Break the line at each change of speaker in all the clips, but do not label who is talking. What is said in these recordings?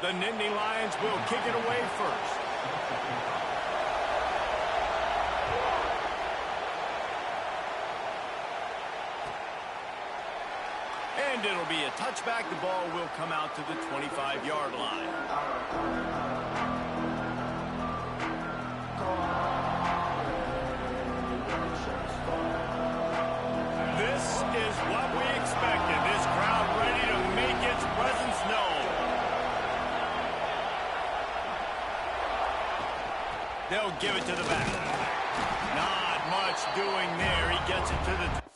The Nittany Lions will kick it away first. And it'll be a touchback. The ball will come out to the 25-yard line. This is what we expected. This crowd ready to make its presence known. They'll give it to the back. Not much doing there. He gets it to the...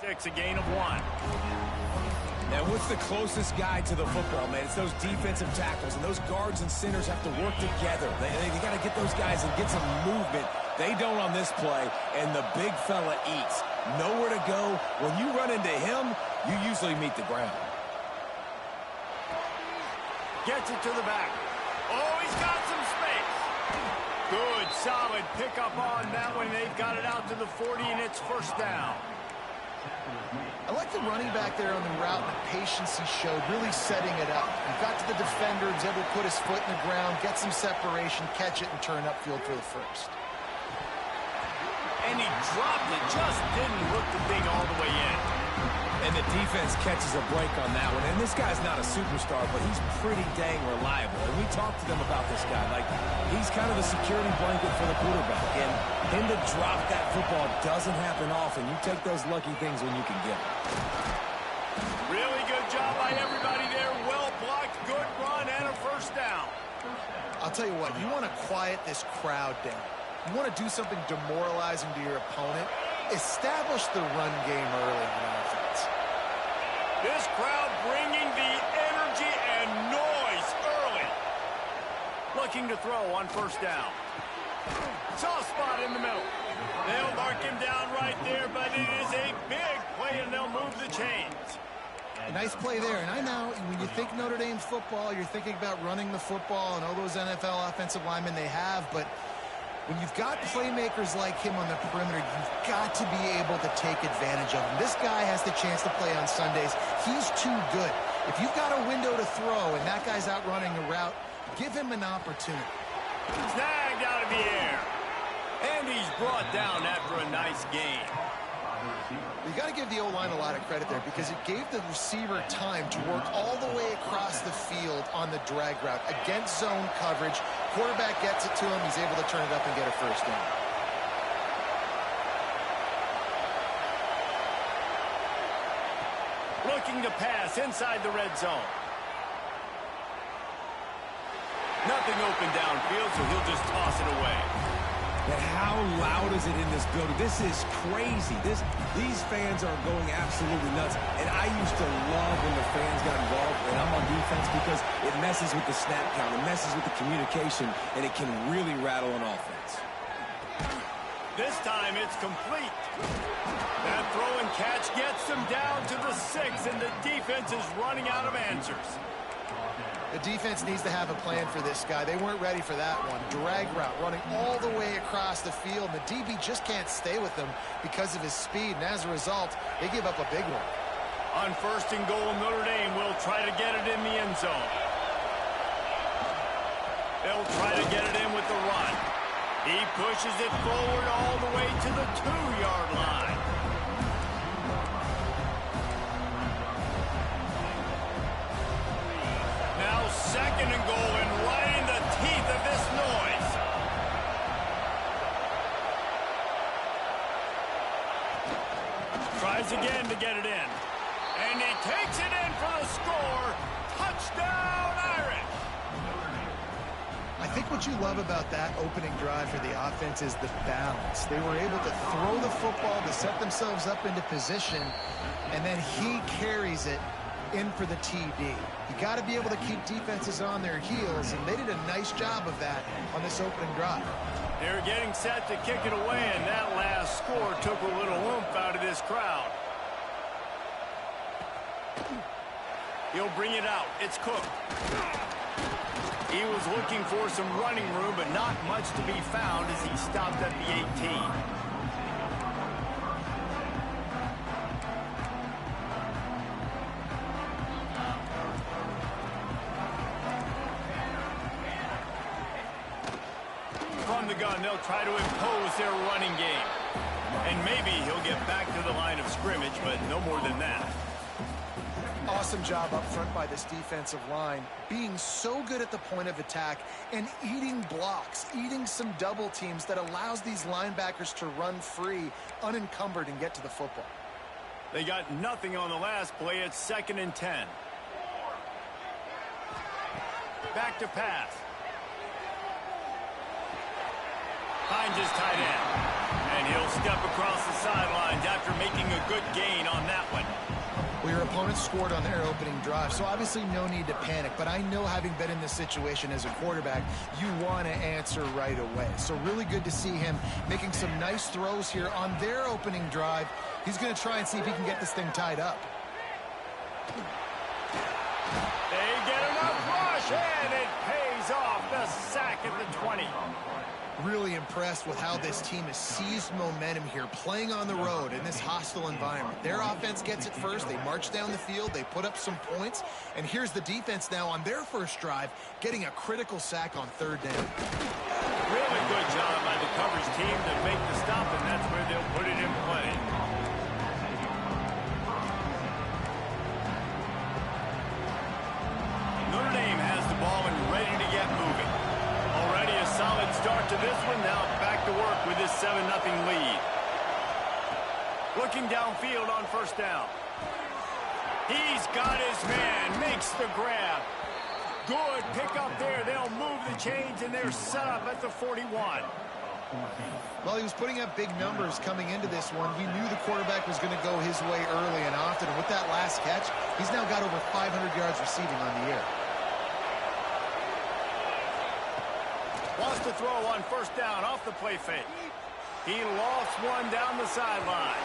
A gain of 1.
Now, what's the closest guy to the football, man? It's those defensive tackles, and those guards and centers have to work together. They got to get those guys and get some movement. They don't on this play, and the big fella eats. Nowhere to go. When you run into him, you usually meet the ground.
Gets it to the back. Oh, he's got some space. Good, solid pickup on that one. They've got it out to the 40, and it's first down.
I like the running back there on the route and the patience he showed, really setting it up. He got to the defender, was able to put his foot in the ground, get some separation, catch it, and turn upfield for the first.
And he dropped it, just didn't hook the thing all the way in.
And the defense catches a break on that one. And this guy's not a superstar, but he's pretty dang reliable. And we talked to them about this guy. Like, he's kind of the security blanket for the quarterback. And him to drop that football doesn't happen often. You take those lucky things when you can get them.
Really good job by everybody there. Well blocked, good run, and a first down.
I'll tell you what, you want to quiet this crowd down. You want to do something demoralizing to your opponent. Establish the run game early in offense.
This crowd bringing the energy and noise early. Looking to throw on first down. Soft spot in the middle. They'll mark him down right there, but it is a big play, and they'll move the chains.
A nice play there. And I know when you think Notre Dame football, you're thinking about running the football and all those NFL offensive linemen they have, but when you've got playmakers like him on the perimeter, you've got to be able to take advantage of him. This guy has the chance to play on Sundays. He's too good. If you've got a window to throw and that guy's out running the route, give him an opportunity.
Snagged out of the air. And he's brought down after a nice gain.
You got to give the O-line a lot of credit there because it gave the receiver time to work all the way across the field on the drag route against zone coverage. Quarterback gets it to him. He's able to turn it up and get a first down.
Looking to pass inside the red zone. Nothing open downfield, so he'll just toss it away.
But how loud is it in this building? This is crazy. These fans are going absolutely nuts. And I used to love when the fans got involved, and I'm on defense because it messes with the snap count. It messes with the communication, and it can really rattle an offense.
This time it's complete. That throw and catch gets them down to the 6, and the defense is running out of answers.
The defense needs to have a plan for this guy. They weren't ready for that one. Drag route running all the way across the field. The DB just can't stay with him because of his speed, and as a result, they give up a big one.
On first and goal, Notre Dame will try to get it in the end zone. They'll try to get it in with the run. He pushes it forward all the way to the 2-yard line. Now 2nd and goal, and right in the teeth of this noise. Tries again to get it in. And he takes it in for the score. Touchdown, Irish!
I think what you love about that opening drive for the offense is the balance. They were able to throw the football to set themselves up into position, and then he carries it in for the TD. You got to be able to keep defenses on their heels, and they did a nice job of that on this opening drive.
They're getting set to kick it away, and that last score took a little oomph out of this crowd. He'll bring it out. It's Cook. He was looking for some running room, but not much to be found as he stopped at the 18. From the gun, they'll try to impose their running game. And maybe he'll get back to the line of scrimmage, but no more than that.
Awesome job up front by this defensive line, being so good at the point of attack and eating blocks, eating some double teams that allows these linebackers to run free, unencumbered, and get to the football.
They got nothing on the last play. It's 2nd and 10. Back to pass. Finds his tight end. And he'll step across the sidelines after making a good gain on that one.
Well, your opponent scored on their opening drive, so obviously no need to panic. But I know, having been in this situation as a quarterback, you want to answer right away. So really good to see him making some nice throws here on their opening drive. He's going to try and see if he can get this thing tied up.
They get enough rush, and it pays off. The sack at the 20.
Really impressed with how this team has seized momentum here, playing on the road in this hostile environment. Their offense gets it first. They march down the field. They put up some points. And here's the defense now on their first drive, getting a critical sack on 3rd down.
Really good job by the coverage team to make the stop, and that's where they'll put it in play. Notre Dame has the ball and ready to get moving. Already a solid start to this one. Now back to work with this 7-0 lead. Looking downfield on 1st down. He's got his man. Makes the grab. Good pick up there. They'll move the chains, and they're set up at the 41.
Well, he was putting up big numbers coming into this one. We knew the quarterback was going to go his way early and often. And with that last catch, he's now got over 500 yards receiving on the year.
Wants to throw on 1st down off the play fake. He lofts one down the sideline.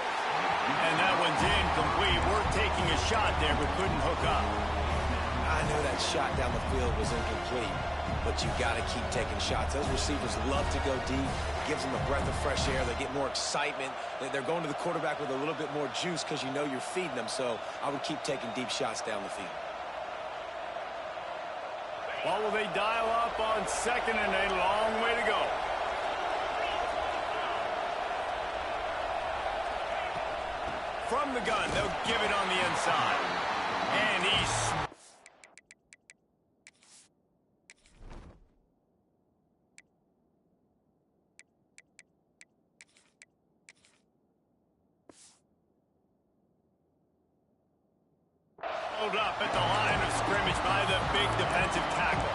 And that one's incomplete. We're taking a shot there, but couldn't hook up.
I know that shot down the field was incomplete, but you got to keep taking shots. Those receivers love to go deep. It gives them a breath of fresh air. They get more excitement. They're going to the quarterback with a little bit more juice because you know you're feeding them. So I would keep taking deep shots down the field.
What will they dial up on 2nd and a long way to go? From the gun, they'll give it on the inside. And he's... up at the line of scrimmage by the big defensive tackle.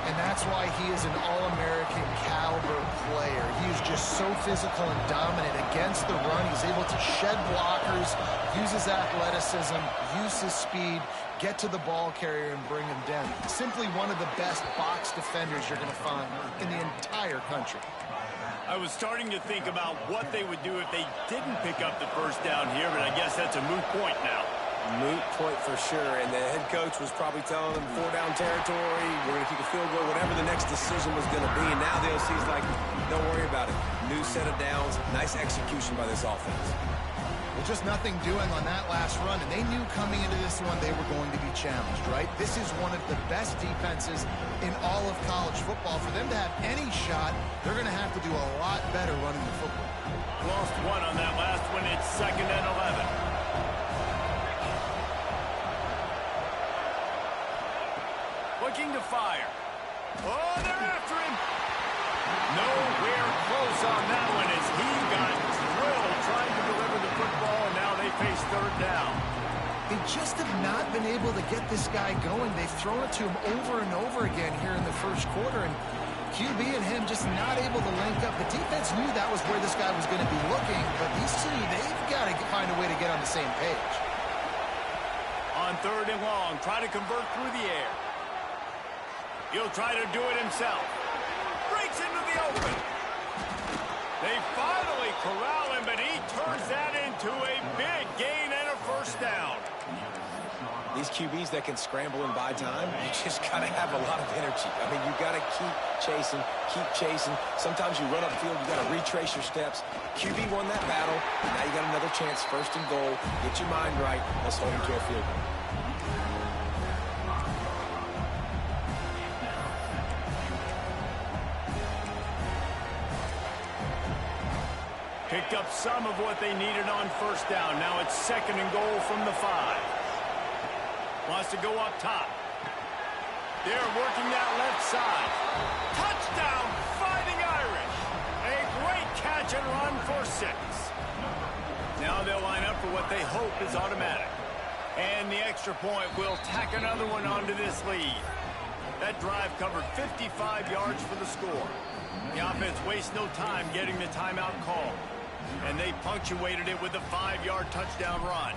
And that's why he is an All-American caliber player. He is just so physical and dominant against the run. He's able to shed blockers, use his athleticism, use his speed, get to the ball carrier and bring him down. Simply one of the best box defenders you're going to find in the entire country.
I was starting to think about what they would do if they didn't pick up the 1st down here, but I guess that's a moot point now.
Moot point for sure, and the head coach was probably telling them 4-down territory, we're going to kick a field goal, whatever the next decision was going to be, and now the OC's like, don't worry about it. New set of downs, nice execution by this offense.
Well, just nothing doing on that last run, and they knew coming into this one they were going to be challenged, right? This is one of the best defenses in all of college football. For them to have any shot, they're going to have to do a lot better running the football.
Lost one on that last one. It's 2nd and 11. Looking to fire. Oh, they're after him. Nowhere close on that one as he got drilled trying to deliver the football, and now they face 3rd down.
They just have not been able to get this guy going. They've thrown it to him over and over again here in the first quarter, and QB and him just not able to link up. The defense knew that was where this guy was going to be looking, but these two, they've got to find a way to get on the same page.
On 3rd and long, try to convert through the air. He'll try to do it himself. Breaks into the open. They finally corral him, but he turns that into a big gain and a 1st down.
These QBs that can scramble and buy time, you just got to have a lot of energy. I mean, you got to keep chasing, keep chasing. Sometimes you run upfield, you got to retrace your steps. QB won that battle, and now you got another chance, 1st and goal. Get your mind right. Let's hold him to a field goal.
Picked up some of what they needed on 1st down. Now it's 2nd and goal from the 5. Wants to go up top. They're working that left side. Touchdown, Fighting Irish. A great catch and run for 6. Now they'll line up for what they hope is automatic. And the extra point will tack another one onto this lead. That drive covered 55 yards for the score. The offense wastes no time getting the timeout call. And they punctuated it with a 5-yard touchdown run.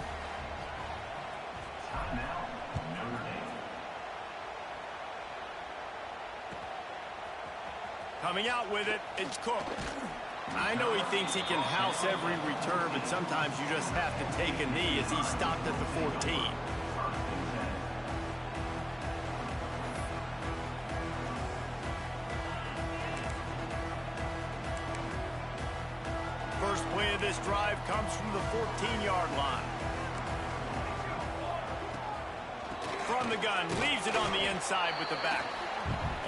Coming out with it, it's Cook. I know he thinks he can house every return, but sometimes you just have to take a knee as he stopped at the 14. First play of this drive comes from the 14-yard line. From the gun, leaves it on the inside with the back.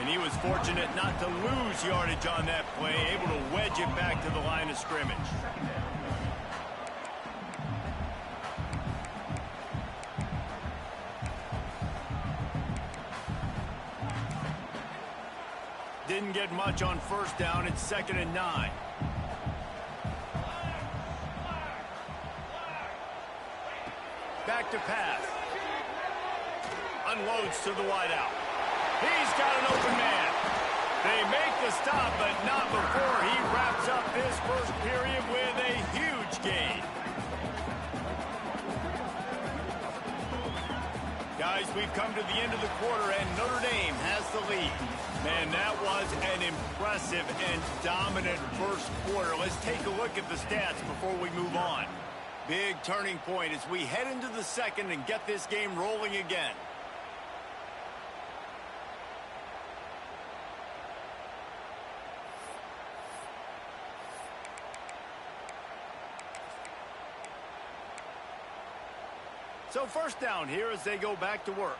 And he was fortunate not to lose yardage on that play, able to wedge it back to the line of scrimmage. Didn't get much on 1st down. It's 2nd and 9. Back to pass. Unloads to the wideout. He's got an open man. They make the stop, but not before he wraps up this first period with a huge gain. Guys, we've come to the end of the quarter, and Notre Dame has the lead. Man, that was an impressive and dominant first quarter. Let's take a look at the stats before we move on. Big turning point as we head into the second and get this game rolling again. So 1st down here as they go back to work.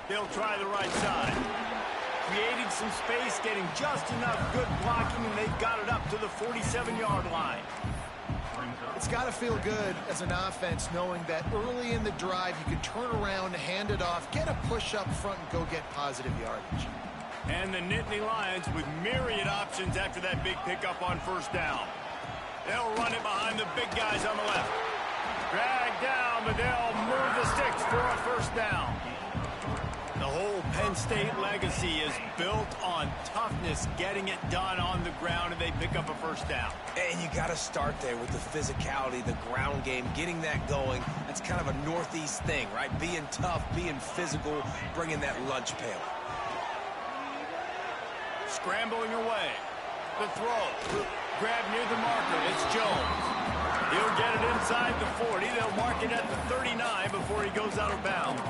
They'll try the right side. Creating some space, getting just enough good blocking, and they've got it up to the 47-yard line.
It's got to feel good as an offense knowing that early in the drive you can turn around, hand it off, get a push up front, and go get positive yardage.
And the Nittany Lions with myriad options after that big pickup on 1st down. They'll run it behind the big guys on the left. Drag down, but they'll move the sticks for a 1st down. The whole Penn State legacy is built on toughness, getting it done on the ground, and they pick up a 1st down.
And you got to start there with the physicality, the ground game, getting that going. That's kind of a Northeast thing, right? Being tough, being physical, bringing that lunch pail.
Scrambling away. The throw. Grab near the marker. It's Jones. He'll get it inside the 40. They'll mark it at the 39 before he goes out of bounds.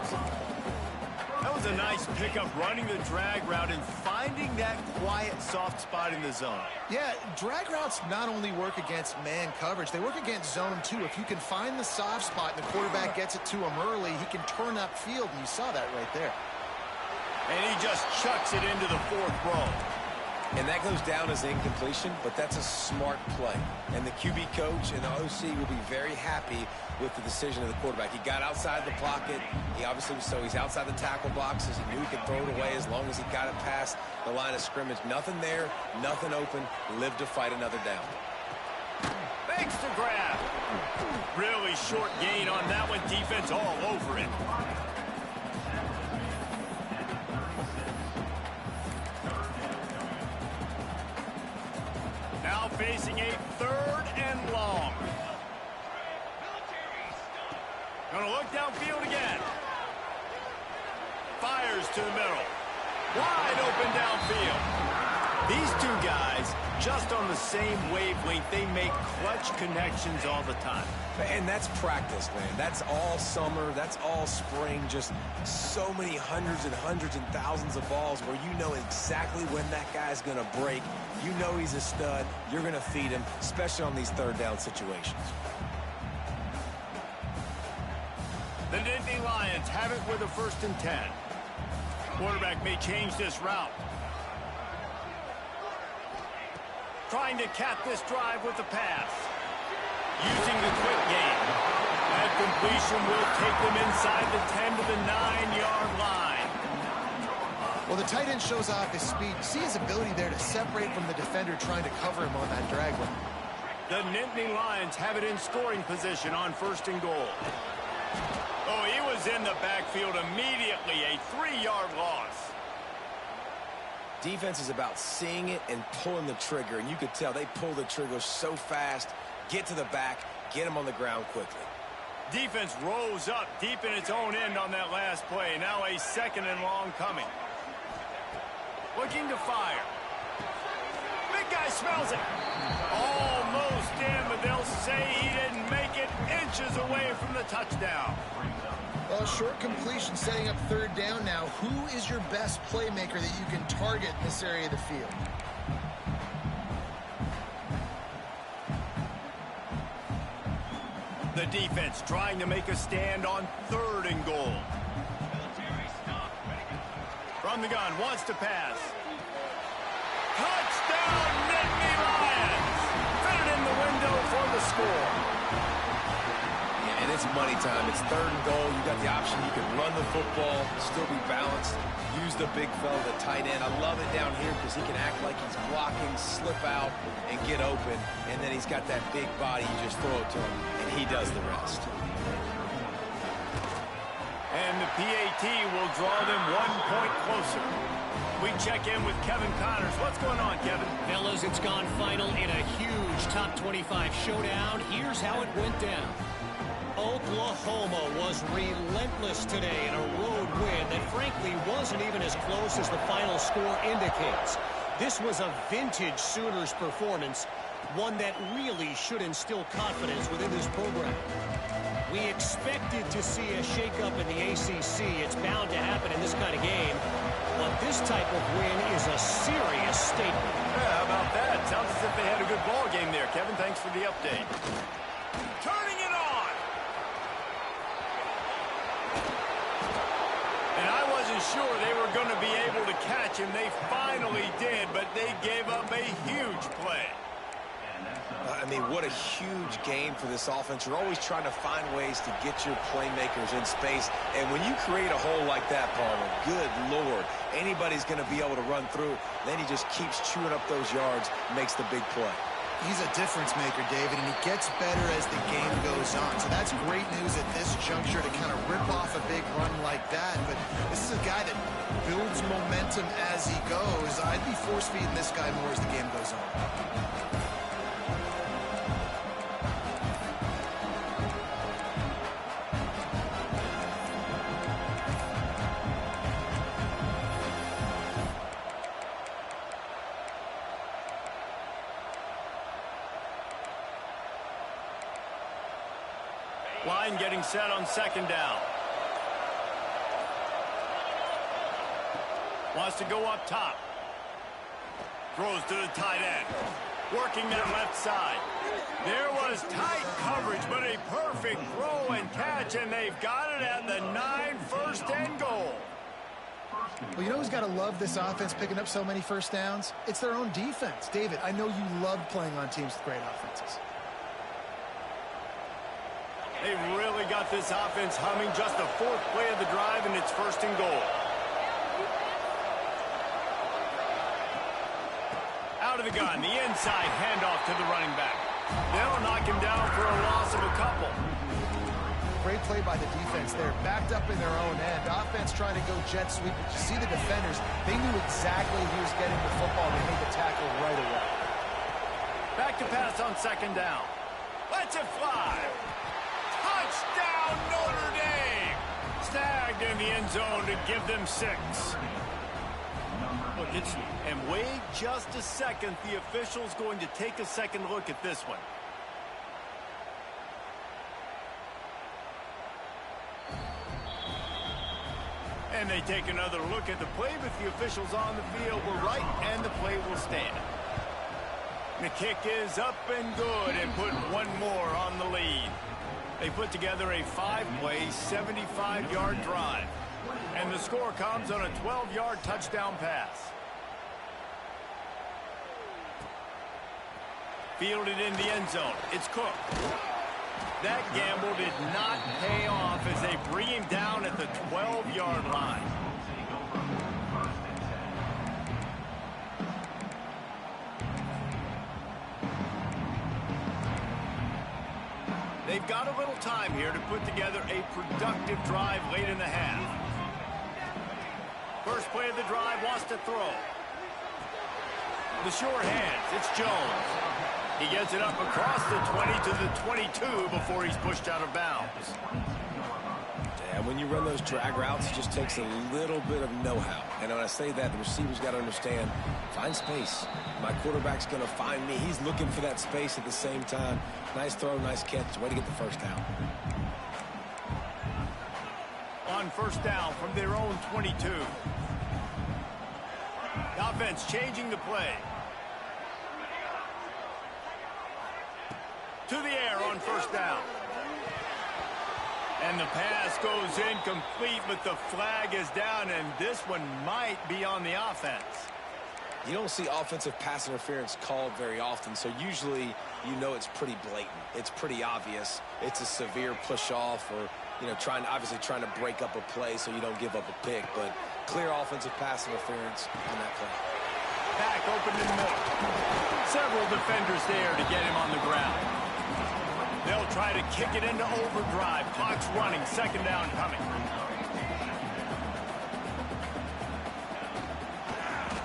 That was a nice pickup, running the drag route and finding that quiet, soft spot in the zone.
Yeah, drag routes not only work against man coverage, they work against zone too. If you can find the soft spot and the quarterback gets it to him early, he can turn upfield, and you saw that right there.
And he just chucks it into the 4th row.
And that goes down as incompletion, but that's a smart play. And the QB coach and the OC will be very happy with the decision of the quarterback. He got outside the pocket. He obviously was so he's outside the tackle boxes. He knew he could throw it away as long as he got it past the line of scrimmage. Nothing there, nothing open. Lived to fight another down.
Thanks to grab. Really short gain on that one. Defense all over it. Now facing a 3rd and long. Gonna look downfield again. Fires to the middle. Wide open downfield. These two guys just on the same wavelength. They make clutch connections all the time.
And that's practice, man. That's all summer. That's all spring. Just so many hundreds and thousands of balls where you know exactly when that guy's going to break. You know he's a stud. You're going to feed him, especially on these 3rd down situations.
The Nittany Lions have it with a 1st and 10. Quarterback may change this route. Trying to cap this drive with the pass. Using the quick game. That completion will take them inside the 10 to the 9-yard line.
Well, the tight end shows off his speed. See his ability there to separate from the defender trying to cover him on that drag route.
The Nittany Lions have it in scoring position on 1st and goal. Oh, he was in the backfield immediately. A 3-yard loss.
Defense is about seeing it and pulling the trigger, and you could tell they pull the trigger so fast, get to the back, get him on the ground quickly.
Defense rose up deep in its own end on that last play. Now a 2nd and long coming. Looking to fire. Big guy smells it. Almost in, but they'll say he didn't make it, inches away from the touchdown.
Well, short completion setting up 3rd down now. Who is your best playmaker that you can target in this area of the field?
The defense trying to make a stand on 3rd and goal. From the gun, wants to pass. Touchdown, Nittany Lions! Fit it in the window for the score.
And it's money time. It's 3rd and goal. You got the option. You can run the football, still be balanced, use the big fella, the tight end. I love it down here because he can act like he's blocking, slip out, and get open. And then he's got that big body. You just throw it to him, and he does the rest.
And the PAT will draw them 1 point closer. We check in with Kevin Connors. What's going on, Kevin?
Fellas, it's gone final in a huge top 25 showdown. Here's how it went down. Oklahoma was relentless today in a road win that frankly wasn't even as close as the final score indicates. This was a vintage Sooners performance, one that really should instill confidence within this program. We expected to see a shakeup in the ACC. It's bound to happen in this kind of game. But this type of win is a serious statement.
Yeah, how about that? Sounds as if they had a good ball game there. Kevin, thanks for the update. Turning it on! And I wasn't sure they were going to be able to catch him. They finally did, but they gave up a huge play.
I mean, what a huge game for this offense. You're always trying to find ways to get your playmakers in space. And when you create a hole like that, Palmer, good Lord, anybody's going to be able to run through. Then he just keeps chewing up those yards, makes the big play.
He's a difference maker, David, and he gets better as the game goes on. So that's great news at this juncture to kind of rip off a big run like that. But this is a guy that builds momentum as he goes. I'd be force-feeding this guy more as the game goes on.
Line getting set on 2nd down. Wants to go up top. Throws to the tight end. Working that left side. There was tight coverage, but a perfect throw and catch, and they've got it at the 9, first and goal.
Well, you know who's got to love this offense picking up so many first downs? It's their own defense. David, I know you love playing on teams with great offenses.
They really got this offense humming. Just the 4th play of the drive, and it's first and goal. Out of the gun, the inside handoff to the running back. They'll knock him down for a loss of a couple.
Great play by the defense there. Backed up in their own end. Offense trying to go jet sweep, but you see the defenders. They knew exactly he was getting the football. They made the tackle right away.
Back to pass on 2nd down. Lets it fly. Touchdown, Notre Dame! Snagged in the end zone to give them 6. Look, and wait just a second. The official's going to take a second look at this one. And they take another look at the play, but the officials on the field were right, and the play will stand. The kick is up and good, and put one more on the lead. They put together a 5-play, 75-yard drive. And the score comes on a 12-yard touchdown pass. Fielded in the end zone. It's Cook. That gamble did not pay off as they bring him down at the 12-yard line. They've got a little time here to put together a productive drive late in the half. First play of the drive, wants to throw. The short hands, it's Jones. He gets it up across the 20 to the 22 before he's pushed out of bounds.
Yeah, when you run those drag routes, it just takes a little bit of know-how. And when I say that, the receiver's got to understand, find space. My quarterback's going to find me. He's looking for that space at the same time. Nice throw, nice catch. Way to get the first down.
On first down from their own 22. The offense changing the play. To the air on first down. And the pass goes incomplete, but the flag is down, and this one might be on the offense.
You don't see offensive pass interference called very often, so usually you know it's pretty blatant. It's pretty obvious. It's a severe push-off or, you know, obviously trying to break up a play so you don't give up a pick, but clear offensive pass interference on that play.
Back open in the middle. Several defenders there to get him on the ground. They'll try to kick it into overdrive. Clock's running. 2nd down coming.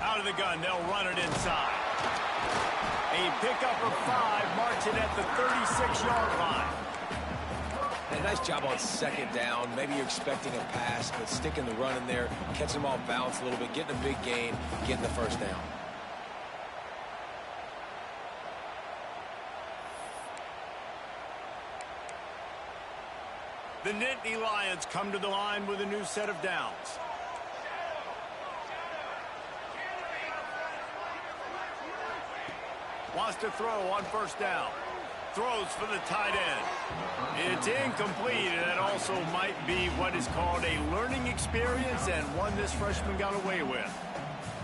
Out of the gun. They'll run it inside. A pickup of 5 marks it at the 36-yard line.
And nice job on 2nd down. Maybe you're expecting a pass, but sticking the run in there, catching them off balance a little bit, getting a big gain, getting the first down.
The Nittany Lions come to the line with a new set of downs. Wants to throw on first down. Throws for the tight end. It's incomplete, and it also might be what is called a learning experience, and one this freshman got away with.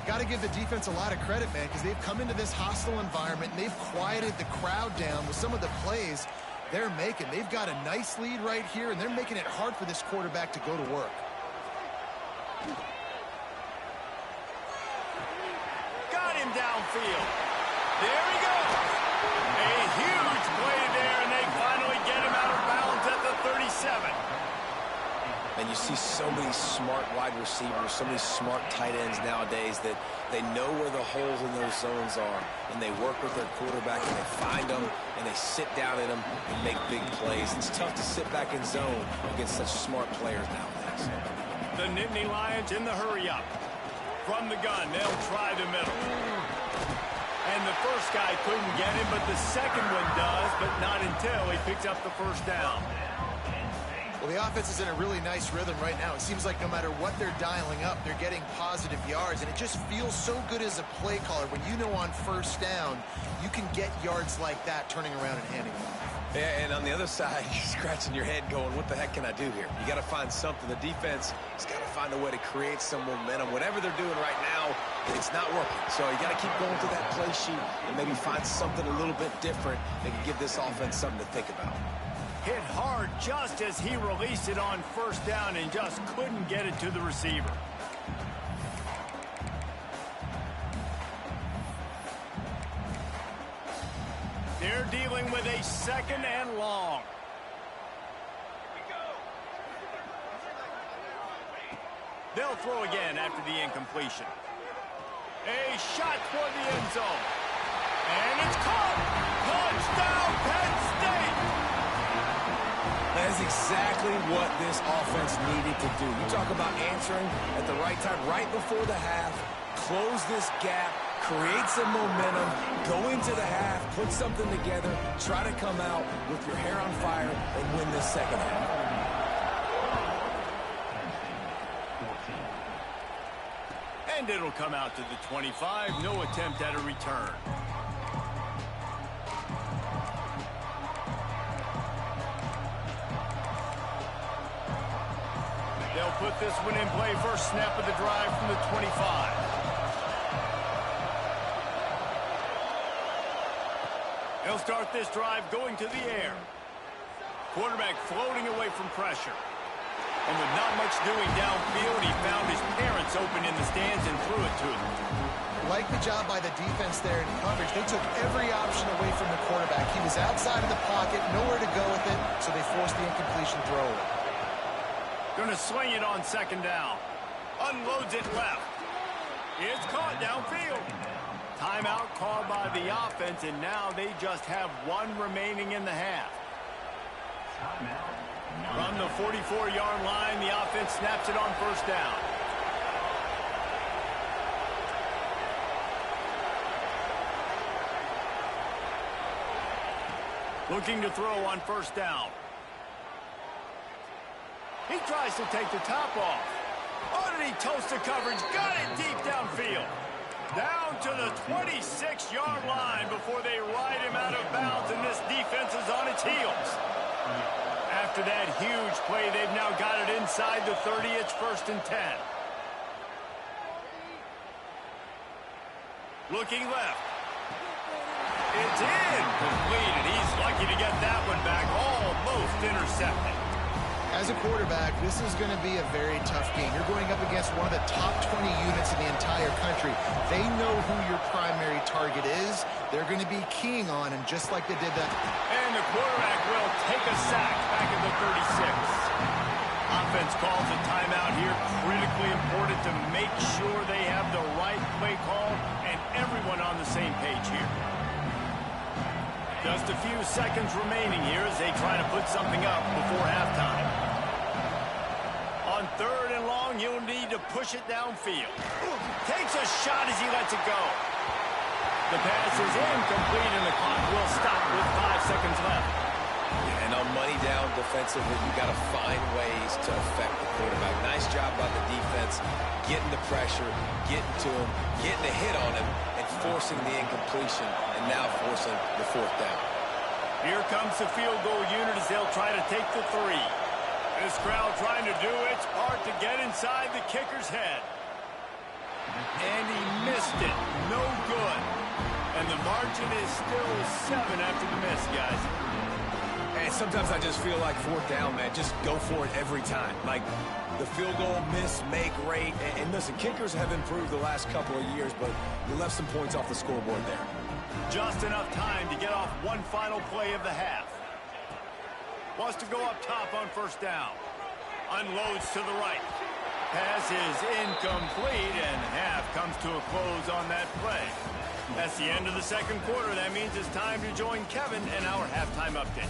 Got to give the defense a lot of credit, man, because they've come into this hostile environment, and they've quieted the crowd down with some of the plays they're making. They've got a nice lead right here, and they're making it hard for this quarterback to go to work.
Got him downfield. There he goes. A huge play there, and they finally get him out of bounds at the 37.
And you see so many smart wide receivers, so many smart tight ends nowadays that they know where the holes in those zones are, and they work with their quarterback, and they find them, and they sit down in them and make big plays. It's tough to sit back in zone against such smart players nowadays.
The Nittany Lions in the hurry-up. From the gun, they'll try the middle. And the first guy couldn't get him, but the second one does, but not until he picks up the first down.
Well, the offense is in a really nice rhythm right now. It seems like no matter what they're dialing up, they're getting positive yards, and it just feels so good as a play caller when you know on first down you can get yards like that turning around and handing them off.
Yeah, and on the other side, you're scratching your head going, what the heck can I do here? You got to find something. The defense has got to find a way to create some momentum. Whatever they're doing right now, it's not working. So you got to keep going through that play sheet and maybe find something a little bit different that can give this offense something to think about.
Hit hard just as he released it on first down and just couldn't get it to the receiver. They're dealing with a 2nd and long. They'll throw again after the incompletion. A shot toward the end zone. And it's caught. Touchdown, Penn State.
That is exactly what this offense needed to do. You talk about answering at the right time, right before the half, close this gap, create some momentum, go into the half, put something together, try to come out with your hair on fire and win this second half.
And it'll come out to the 25. No attempt at a return. They'll put this one in play. First snap of the drive from the 25. They'll start this drive going to the air. Quarterback floating away from pressure. And with not much doing downfield, he found his parents open in the stands and threw it to them.
Like the job by the defense there in coverage. They took every option away from the quarterback. He was outside of the pocket, nowhere to go with it, so they forced the incompletion throw.
Going to swing it on 2nd down. Unloads it left. It's caught downfield. Timeout called by the offense, and now they just have one remaining in the half. From the 44-yard line, the offense snaps it on first down. Looking to throw on first down. He tries to take the top off. Oh, did he toast the coverage? Got it deep downfield. Down to the 26-yard line before they ride him out of bounds, and this defense is on its heels. After that huge play, they've now got it inside the 30. It's 1st and 10. Looking left. It's incompleted. He's lucky to get that one back. Almost intercepted.
As a quarterback, this is going to be a very tough game. You're going up against one of the top 20 units in the entire country. They know who your primary target is. They're going to be keying on him just like they did that.
And the quarterback will take a sack back at the 36. Offense calls a timeout here. Critically important to make sure they have the right play call and everyone on the same page here. Just a few seconds remaining here as they try to put something up before halftime. On 3rd and long, he'll need to push it downfield. Takes a shot as he lets it go. The pass is incomplete, and the clock will stop with 5 seconds left.
And on money down defensively, you got to find ways to affect the quarterback. Nice job by the defense, getting the pressure, getting to him, getting a hit on him, and forcing the incompletion, and now forcing the 4th down.
Here comes the field goal unit as they'll try to take the 3. This crowd trying to do its part to get inside the kicker's head. And he missed it. No good. And the margin is still 7 after the miss, guys.
And sometimes I just feel like 4th down, man. Just go for it every time. Like the field goal, miss, make, rate. And listen, kickers have improved the last couple of years, but you left some points off the scoreboard there.
Just enough time to get off one final play of the half. Wants to go up top on first down. Unloads to the right. Pass is incomplete, and half comes to a close on that play. That's the end of the 2nd quarter. That means it's time to join Kevin in our halftime update.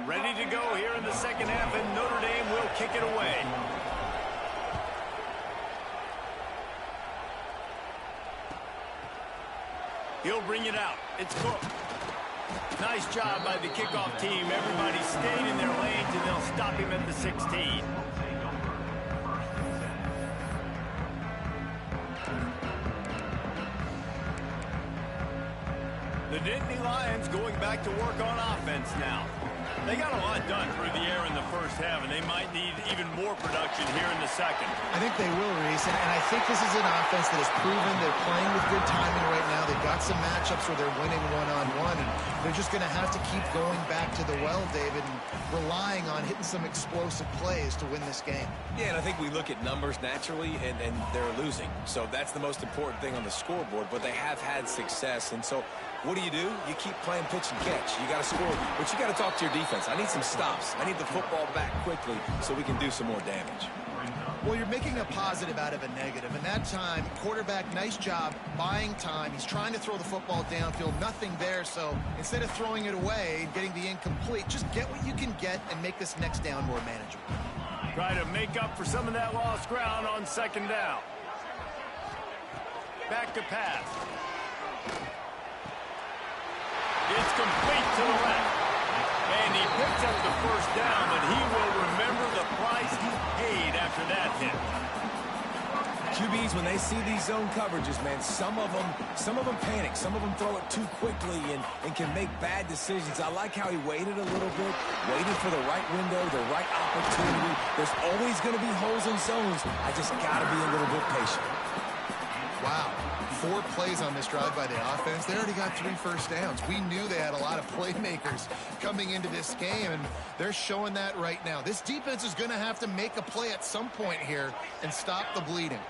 Ready to go here in the 2nd half, and Notre Dame will kick it away. He'll bring it out. It's Cook. Nice job by the kickoff team. Everybody stayed in their lanes, and they'll stop him at the 16. The Nittany Lions going back to work on offense now. They got a lot done through the air in the first half, and they might need even more production here in the second.
I think they will, Reese, and I think this is an offense that has proven they're playing with good timing right now. They've got some matchups where they're winning one-on-one, and they're just going to have to keep going back to the well, David, and relying on hitting some explosive plays to win this game.
Yeah, and I think we look at numbers naturally, and they're losing. So that's the most important thing on the scoreboard, but they have had success. And so what do? You keep playing pitch and catch. You got to score, but you got to talk to your defense. I need some stops. I need the football back quickly so we can do some more damage.
Well, you're making a positive out of a negative. And that time, quarterback, nice job buying time. He's trying to throw the football downfield. Nothing there. So instead of throwing it away and getting the incomplete, just get what you can get and make this next down more manageable.
Try to make up for some of that lost ground on second down. Back to pass. It's complete to the left. And he picks up the first down, but he will remember the price he paid after that hit.
QBs, when they see these zone coverages, man, some of them panic. Some of them throw it too quickly and can make bad decisions. I like how he waited a little bit, waited for the right window, the right opportunity. There's always going to be holes in zones. I just got to be a little bit patient.
Wow. 4 plays on this drive by the offense. They already got 3 first downs. We knew they had a lot of playmakers coming into this game, and they're showing that right now. This defense is going to have to make a play at some point here and stop the bleeding.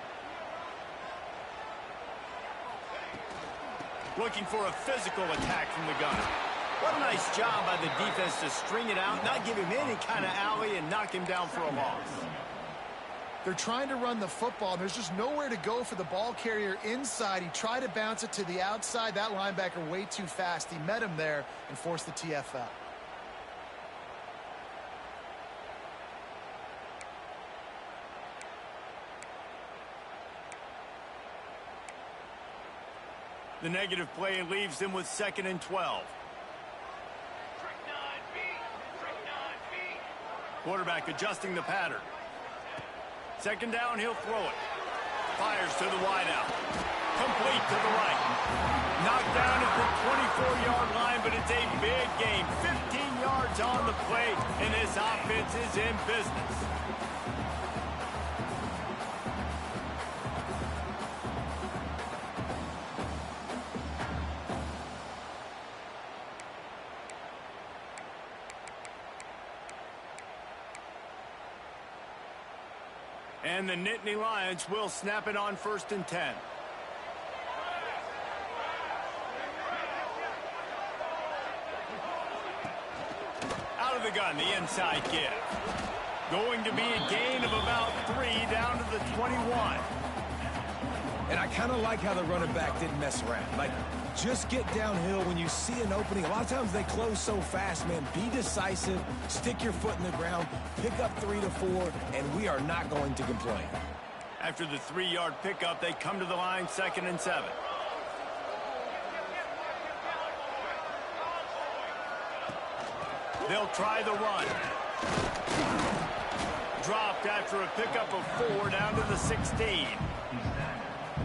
Looking for a physical attack from the gunner. What a nice job by the defense to string it out, not give him any kind of alley, and knock him down for a loss.
They're trying to run the football. There's just nowhere to go for the ball carrier inside. He tried to bounce it to the outside. That linebacker way too fast. He met him there and forced the TFL.
The negative play leaves them with 2nd and 12. Quarterback adjusting the pattern. 2nd down, he'll throw it. Fires to the wideout. Complete to the right. Knocked down at the 24-yard line, but it's a big game. 15 yards on the play, and this offense is in business. And the Nittany Lions will snap it on 1st and 10. Out of the gun, the inside give. Going to be a gain of about 3 down to the 21.
And I kind of like how the running back didn't mess around. Like, just get downhill when you see an opening. A lot of times they close so fast, man. Be decisive, stick your foot in the ground, pick up 3 to 4, and we are not going to complain.
After the 3-yard pickup, they come to the line 2nd and 7. They'll try the run. Dropped after a pickup of 4 down to the 16.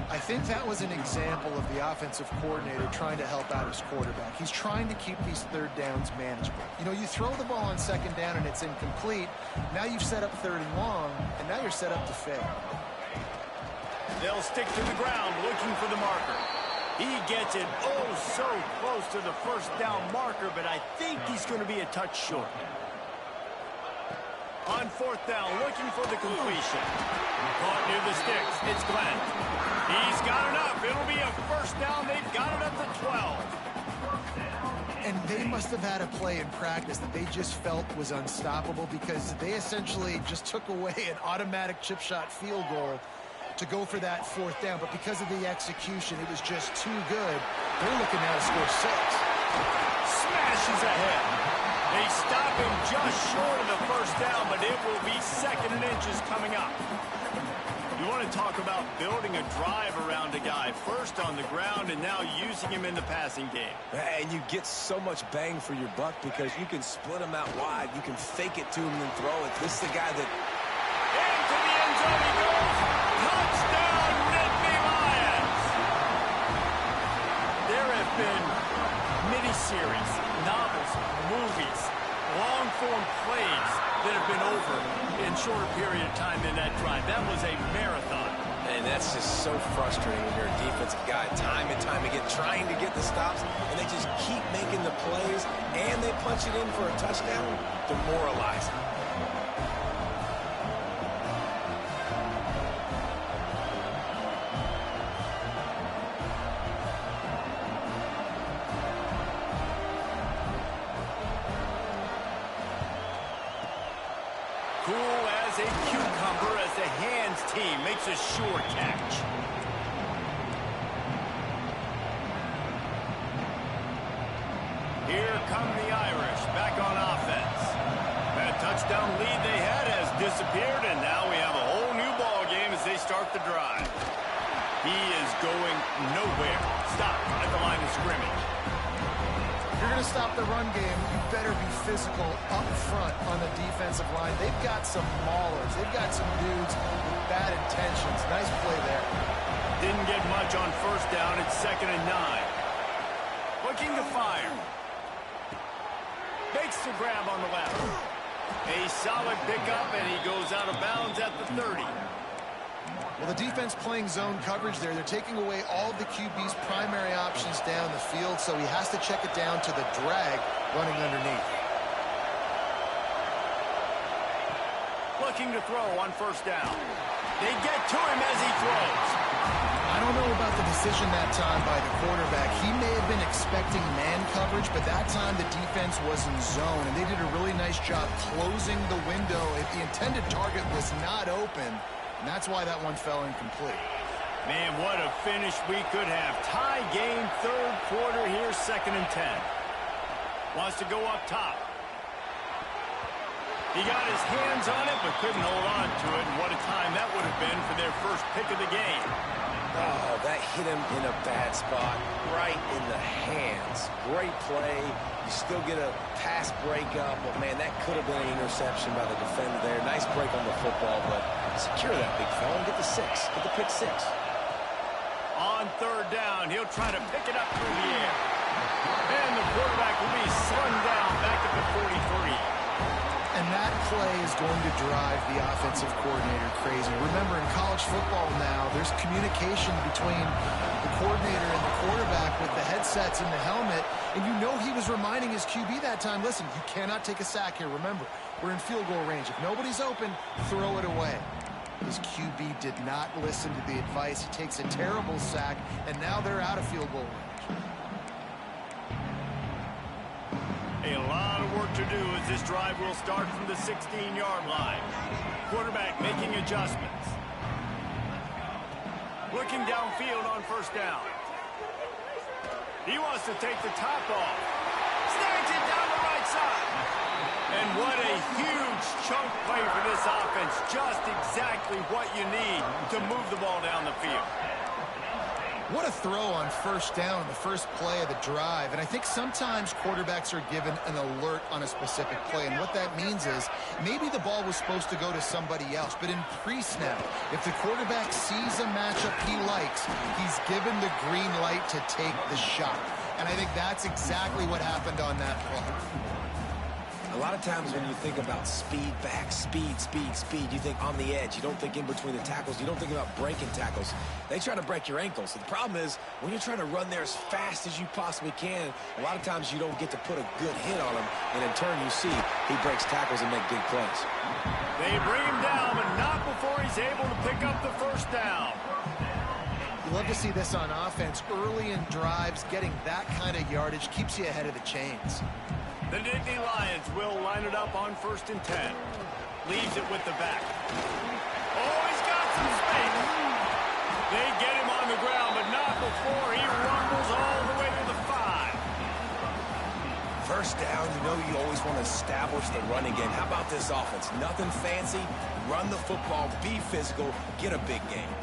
I think that was an example of the offensive coordinator trying to help out his quarterback. He's trying to keep these 3rd downs manageable. You know, you throw the ball on 2nd down and it's incomplete. Now you've set up 3rd and long, and now you're set up to fail.
They'll stick to the ground looking for the marker. He gets it so close to the 1st down marker, but I think he's going to be a touch short. On 4th down, looking for the completion. Caught near the sticks. It's Glenn. He's got enough. It'll be a 1st down. They've got it at the 12.
And they must have had a play in practice that they just felt was unstoppable, because they essentially just took away an automatic chip shot field goal to go for that 4th down. But because of the execution, it was just too good. They're looking now to score 6.
Smashes ahead. They stop him just short of the 1st down, but it will be 2nd and inches coming up. You want to talk about building a drive around a guy, first on the ground and now using him in the passing game.
And you get so much bang for your buck because you can split him out wide. You can fake it to him and throw it. This is the guy that...
Into the end zone he goes. Touchdown, Nittany Lions! There have been miniseries, novels, movies, long-form plays that have been over in shorter period of time than that drive. That was a marathon.
And that's just so frustrating when you're a defensive guy, time and time again, trying to get the stops, and they just keep making the plays, and they punch it in for a touchdown. Demoralizing.
Cool as a cucumber as the hands team makes a sure catch. Here come the Irish back on offense. That touchdown lead they had has disappeared, and now we have a whole new ball game as they start the drive. He is going nowhere. Stop at the line of scrimmage.
If you're going to stop the run game, you better be physical up front on the defensive line. They've got some maulers. They've got some dudes with bad intentions. Nice play there.
Didn't get much on first down. It's 2nd and 9. Looking to fire. Makes the grab on the left. A solid pickup, and he goes out of bounds at the 30.
Well, the defense playing zone coverage there. They're taking away all of the QB's primary options down the field, so he has to check it down to the drag running underneath.
Looking to throw on first down. They get to him as he throws.
I don't know about the decision that time by the quarterback. He may have been expecting man coverage, but that time the defense was in zone, and they did a really nice job closing the window. If the intended target was not open, and that's why that one fell incomplete.
Man, what a finish we could have. Tie game, 3rd quarter here, 2nd and 10. Wants to go up top. He got his hands on it, but couldn't hold on to it. And what a time that would have been for their first pick of the game.
Oh, that hit him in a bad spot, right in the hands. Great play. You still get a pass breakup, but, man, that could have been an interception by the defender there. Nice break on the football, but secure that big fella and get the 6. Get the pick 6.
On 3rd down, he'll try to pick it up through the air. And the quarterback will be slung down back at the 43.
And that play is going to drive the offensive coordinator crazy. Remember, in college football now, there's communication between the coordinator and the quarterback with the headsets and the helmet, and you know he was reminding his QB that time, listen, you cannot take a sack here. Remember, we're in field goal range. If nobody's open, throw it away. His QB did not listen to the advice. He takes a terrible sack, and now they're out of field goal range.
A lot of work to do as this drive will start from the 16-yard line. Quarterback making adjustments. Looking downfield on first down. He wants to take the top off. Snags it down the right side. And what a huge chunk play for this offense. Just exactly what you need to move the ball down the field.
What a throw on first down in the first play of the drive. And I think sometimes quarterbacks are given an alert on a specific play. And what that means is maybe the ball was supposed to go to somebody else. But in pre-snap, if the quarterback sees a matchup he likes, he's given the green light to take the shot. And I think that's exactly what happened on that play.
A lot of times when you think about speed back, speed, you think on the edge. You don't think in between the tackles. You don't think about breaking tackles. They try to break your ankles. The problem is when you're trying to run there as fast as you possibly can, a lot of times you don't get to put a good hit on him. And in turn, you see he breaks tackles and make big plays.
They bring him down, but not before he's able to pick up the first down.
You love to see this on offense. Early in drives, getting that kind of yardage keeps you ahead of the chains.
The Nittany Lions will line it up on 1st and 10. Leaves it with the back. Oh, he's got some space. They get him on the ground, but not before he rumbles all the way to the 5.
first down, you know you always want to establish the running game. How about this offense? Nothing fancy. Run the football, be physical, get a big game.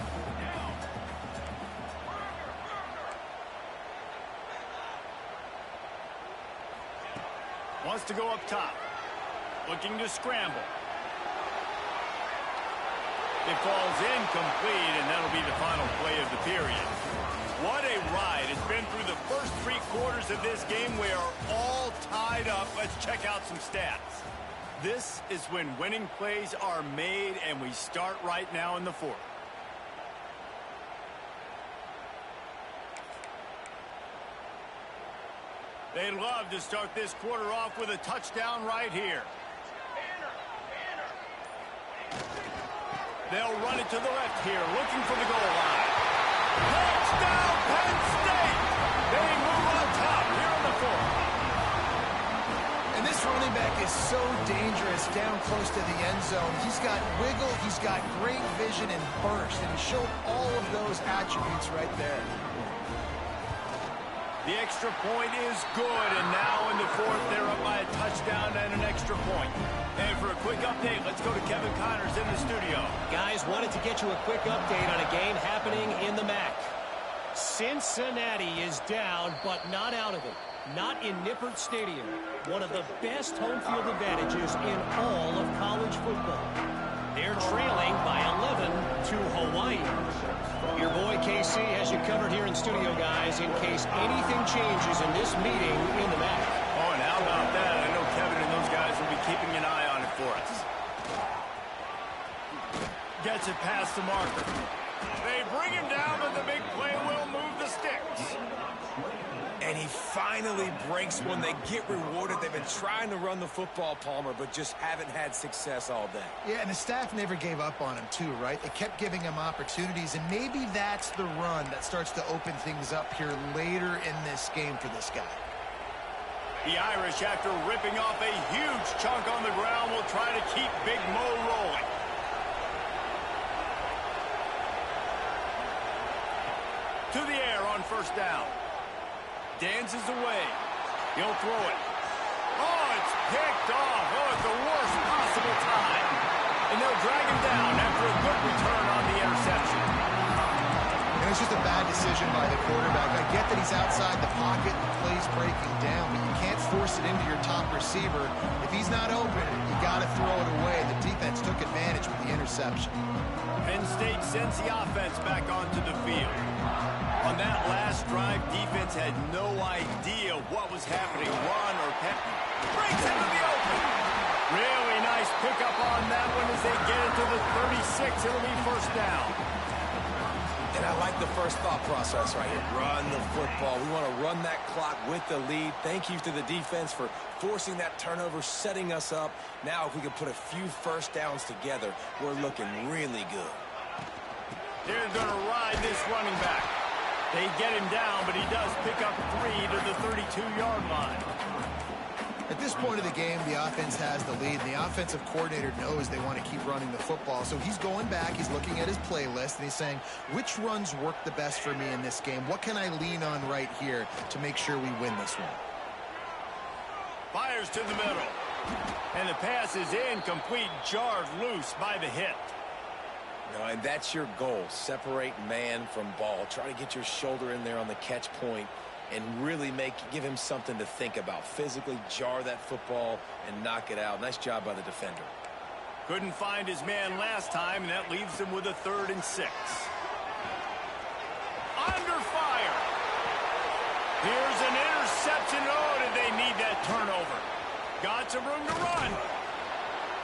Wants to go up top. Looking to scramble. It falls incomplete, and that'll be the final play of the period. What a ride. It's been through the first 3 quarters of this game. We are all tied up. Let's check out some stats. This is when winning plays are made, and we start right now in the 4th. They'd love to start this quarter off with a touchdown right here. They'll run it to the left here, looking for the goal line. Touchdown, Penn State! They move on top here in the 4th.
And this running back is so dangerous down close to the end zone. He's got wiggle, he's got great vision and burst, and he showed all of those attributes right there.
The extra point is good, and now in the 4th, they're up by a touchdown and an extra point. And for a quick update, let's go to Kevin Connors in the studio.
Guys, wanted to get you a quick update on a game happening in the MAC. Cincinnati is down, but not out of it. Not in Nippert Stadium, one of the best home field advantages in all of college football. They're trailing by 11 to Hawaii. Your boy KC has you covered here in studio, guys, in case anything changes in this meeting in the MAC.
Oh, and how about that? I know Kevin and those guys will be keeping an eye on it for us. Gets it past the marker. They bring him down, but the big play will move the sticks.
And he finally breaks one. They get rewarded. They've been trying to run the football, Palmer, but just haven't had success all day.
Yeah, and the staff never gave up on him, too, right? They kept giving him opportunities, and maybe that's the run that starts to open things up here later in this game for this guy.
The Irish, after ripping off a huge chunk on the ground, will try to keep Big Mo rolling. To the air on first down. Dances away. He'll throw it. Oh, it's picked off. Oh, at the worst possible time. And they'll drag him down after a good return on the interception.
And it's just a bad decision by the quarterback. I get that he's outside the pocket and the play's breaking down, but you can't force it into your top receiver. If he's not open, you got to throw it away. The defense took advantage with the interception.
Penn State sends the offense back onto the field. On that last drive, defense had no idea what was happening. Run or pass. Breaks into the open. Really nice pickup on that one as they get it to the 36. It'll be first down.
And I like the first thought process right here. Run the football. We want to run that clock with the lead. Thank you to the defense for forcing that turnover, setting us up. Now if we can put a few first downs together, we're looking really good.
They're going to ride this running back. They get him down, but he does pick up 3 to the 32-yard line.
At this point of the game, the offense has the lead, and the offensive coordinator knows they want to keep running the football. So he's going back, he's looking at his playlist, and he's saying, which runs work the best for me in this game? What can I lean on right here to make sure we win this one?
Fires to the middle. And the pass is incomplete, jarred loose by the hit.
No, and that's your goal. Separate man from ball. Try to get your shoulder in there on the catch point and really give him something to think about. Physically jar that football and knock it out. Nice job by the defender.
Couldn't find his man last time, and that leaves him with a 3rd and 6. Under fire. Here's an interception. Oh, did they need that turnover? Got some room to run.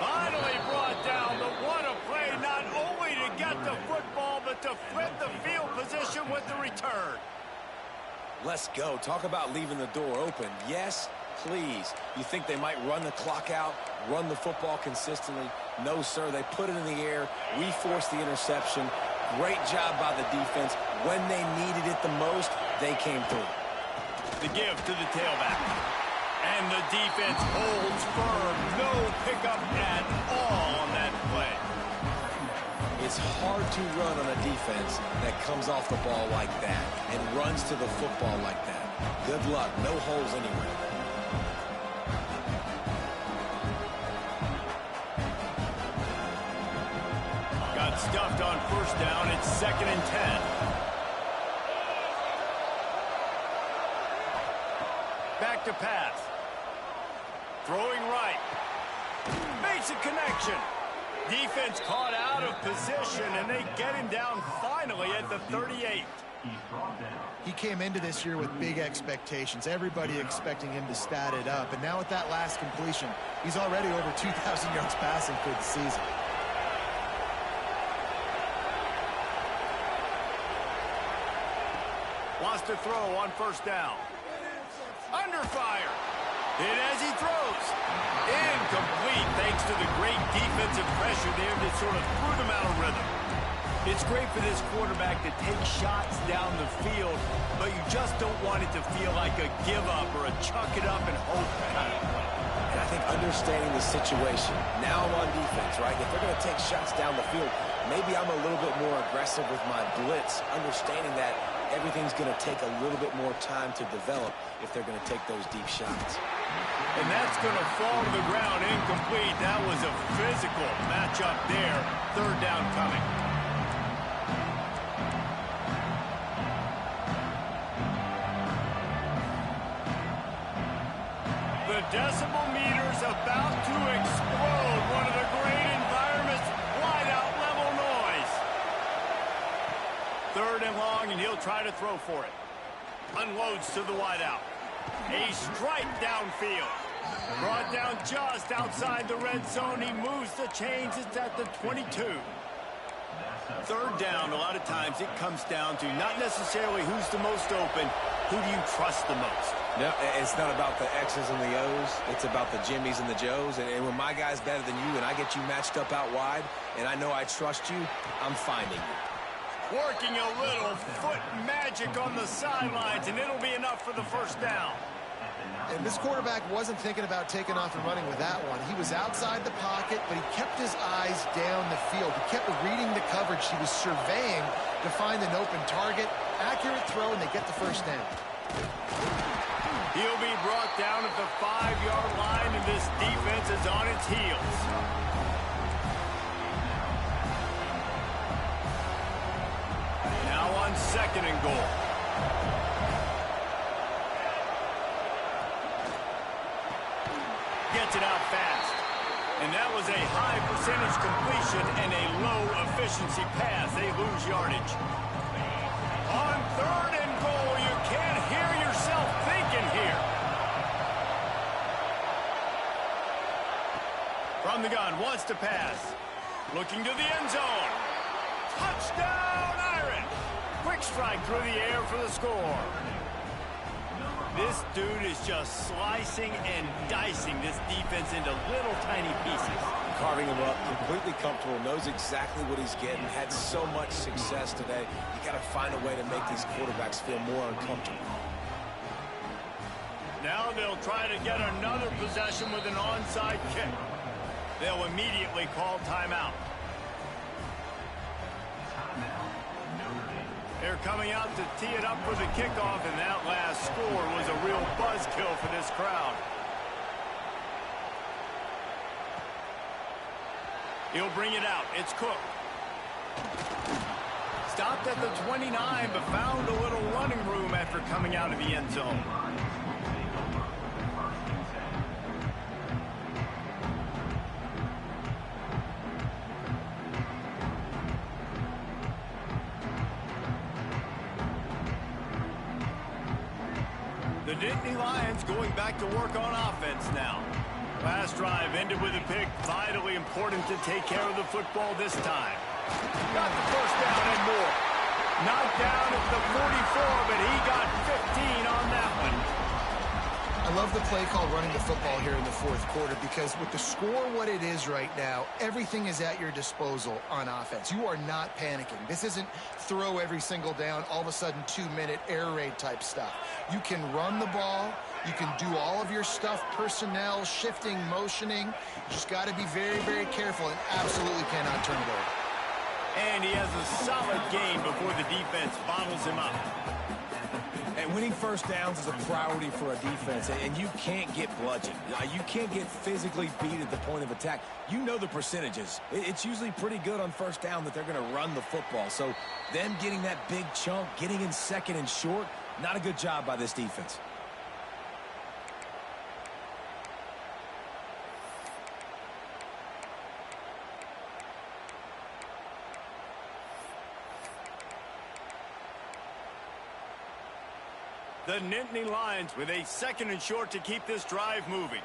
Finally brought down, but what a play, not only to get the football, but to flip the field position with the return.
Let's go. Talk about leaving the door open. Yes, please. You think they might run the clock out, run the football consistently? No, sir. They put it in the air. We forced the interception. Great job by the defense. When they needed it the most, they came through.
The give to the tailback. And the defense holds firm. No pickup at all on that play.
It's hard to run on a defense that comes off the ball like that and runs to the football like that. Good luck. No holes anywhere.
stuffed on first down. It's 2nd and 10. Back to pass. Throwing right. Makes a connection. Defense caught out of position, and they get him down finally at the 38.
He came into this year with big expectations. Everybody expecting him to stat it up. And now with that last completion, he's already over 2,000 yards passing for the season.
Wants to throw on first down. Under fire. Hit as he throws. Incomplete thanks to the great defensive pressure there that sort of threw them out of rhythm. It's great for this quarterback to take shots down the field, but you just don't want it to feel like a give-up or a chuck-it-up and hope kind of play.
And I think understanding the situation, now I'm on defense, right? If they're going to take shots down the field, maybe I'm a little bit more aggressive with my blitz, understanding that everything's going to take a little bit more time to develop if they're going to take those deep shots.
And that's going to fall to the ground incomplete. That was a physical matchup there. 3rd down coming. The decibel meter's about to explode. One of the great environments, wide-out level noise. 3rd and long, and he'll try to throw for it. Unloads to the wideout. A strike downfield. Brought down just outside the red zone. He moves the chains. It's at the 22. 3rd down, a lot of times it comes down to not necessarily who's the most open, who do you trust the most?
No, it's not about the X's and the O's. It's about the Jimmys and the Joes. And when my guy's better than you and I get you matched up out wide and I know I trust you, I'm finding you.
Working a little foot magic on the sidelines, and it'll be enough for the first down.
And this quarterback wasn't thinking about taking off and running with that one. He was outside the pocket, but he kept his eyes down the field. He kept reading the coverage. He was surveying to find an open target. Accurate throw, and they get the first down.
He'll be brought down at the 5-yard line, and this defense is on its heels. Now on 2nd and goal. Gets it out fast. And that was a high percentage completion and a low efficiency pass. They lose yardage. On 3rd and goal, you can't hear yourself thinking here. From the gun, wants to pass. Looking to the end zone. Touchdown, Iron! Quick strike through the air for the score. This dude is just slicing and dicing this defense into little tiny pieces.
Carving him up, completely comfortable, knows exactly what he's getting, had so much success today. You got to find a way to make these quarterbacks feel more uncomfortable.
Now they'll try to get another possession with an onside kick. They'll immediately call timeout. They're coming out to tee it up for the kickoff, and that last score was a real buzzkill for this crowd. He'll bring it out. It's Cook. Stopped at the 29, but found a little running room after coming out of the end zone. The Nittany Lions going back to work on offense now. Last drive ended with a pick. Vitally important to take care of the football this time. Got the first down and more. Knocked down at the 44, but he got 15 on that one.
I love the play call running the football here in the 4th quarter because with the score what it is right now, everything is at your disposal on offense. You are not panicking. This isn't throw every single down, all of a sudden 2-minute air raid type stuff. You can run the ball. You can do all of your stuff, personnel, shifting, motioning. You just got to be very, very careful and absolutely cannot turn it over.
And he has a solid game before the defense bottles him up.
And Winning first downs is a priority for a defense, and you can't get bludgeoned. You can't get physically beat at the point of attack. You know the percentages. It's usually pretty good on first down that they're going to run the football. So them getting that big chunk, getting in second and short, not a good job by this defense.
The Nittany Lions with a second and short to keep this drive moving.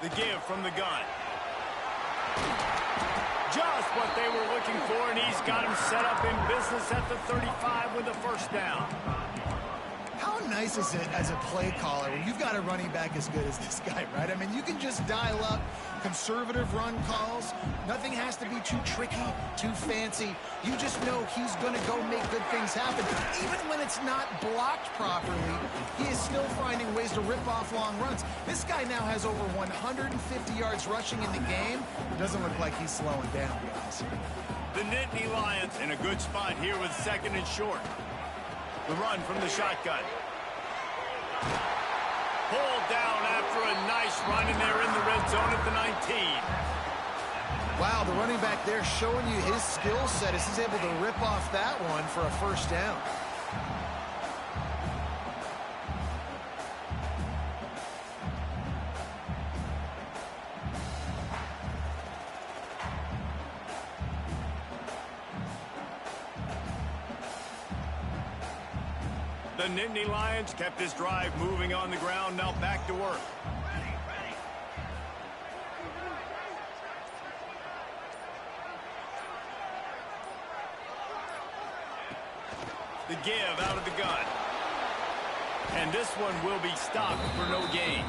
The give from the gun. Just what they were looking for, and he's got him set up in business at the 35 with a first down.
How nice is it as a play caller when you've got a running back as good as this guy, right? I mean, you can just dial up conservative run calls. Nothing has to be too tricky, too fancy. You just know he's going to go make good things happen. Even when it's not blocked properly, he is still finding ways to rip off long runs. This guy now has over 150 yards rushing in the game. It doesn't look like he's slowing down, guys.
The Nittany Lions in a good spot here with second and short. The run from the shotgun. Pulled down after a nice run, and they're in the red zone at the 19.
Wow, the running back there showing you his skill set as he's able to rip off that one for a first down.
The Nittany Lions kept this drive moving on the ground, now back to work. The give out of the gun. And this one will be stopped for no gain.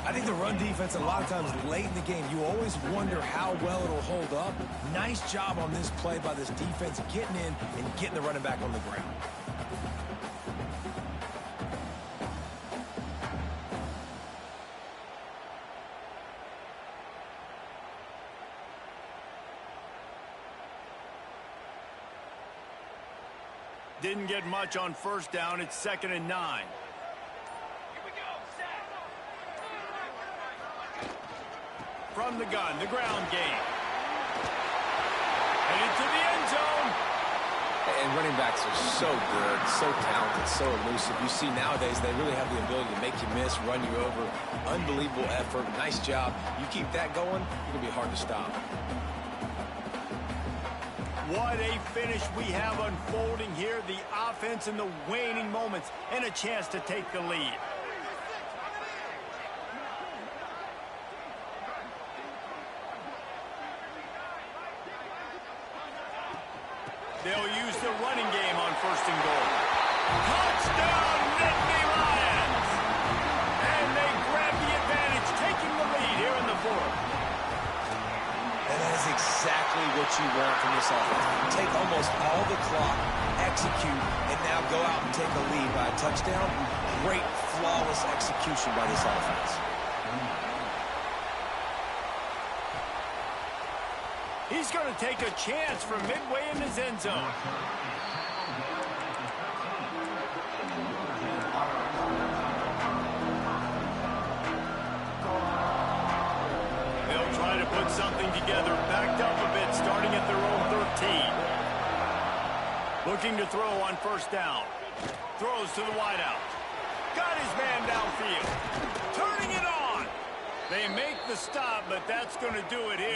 I think the run defense, a lot of times late in the game, you always wonder how well it'll hold up. Nice job on this play by this defense, getting in and getting the running back on the ground.
Didn't get much on first down. It's 2nd and 9. From the gun, the ground game. Headed to the end zone.
And running backs are so good, so talented, so elusive. You see nowadays they really have the ability to make you miss, run you over. Unbelievable effort. Nice job. You keep that going, you're going to be hard to stop.
What a finish we have unfolding here. The offense in the waning moments and a chance to take the lead. They'll use the running game on 1st and goal. Touchdown, Nittany Lions! And they grab the advantage, taking the lead here in the 4th.
And that is exactly what you want from this offense. Take almost all the clock, execute, and now go out and take the lead by a touchdown. Great, flawless execution by this offense.
He's going to take a chance from midway in his end zone. They'll try to put something together, backed up a bit, starting at their own 13. Looking to throw on 1st down. Throws to the wideout. Got his man downfield. Turning it on. They make the stop, but that's going to do it here.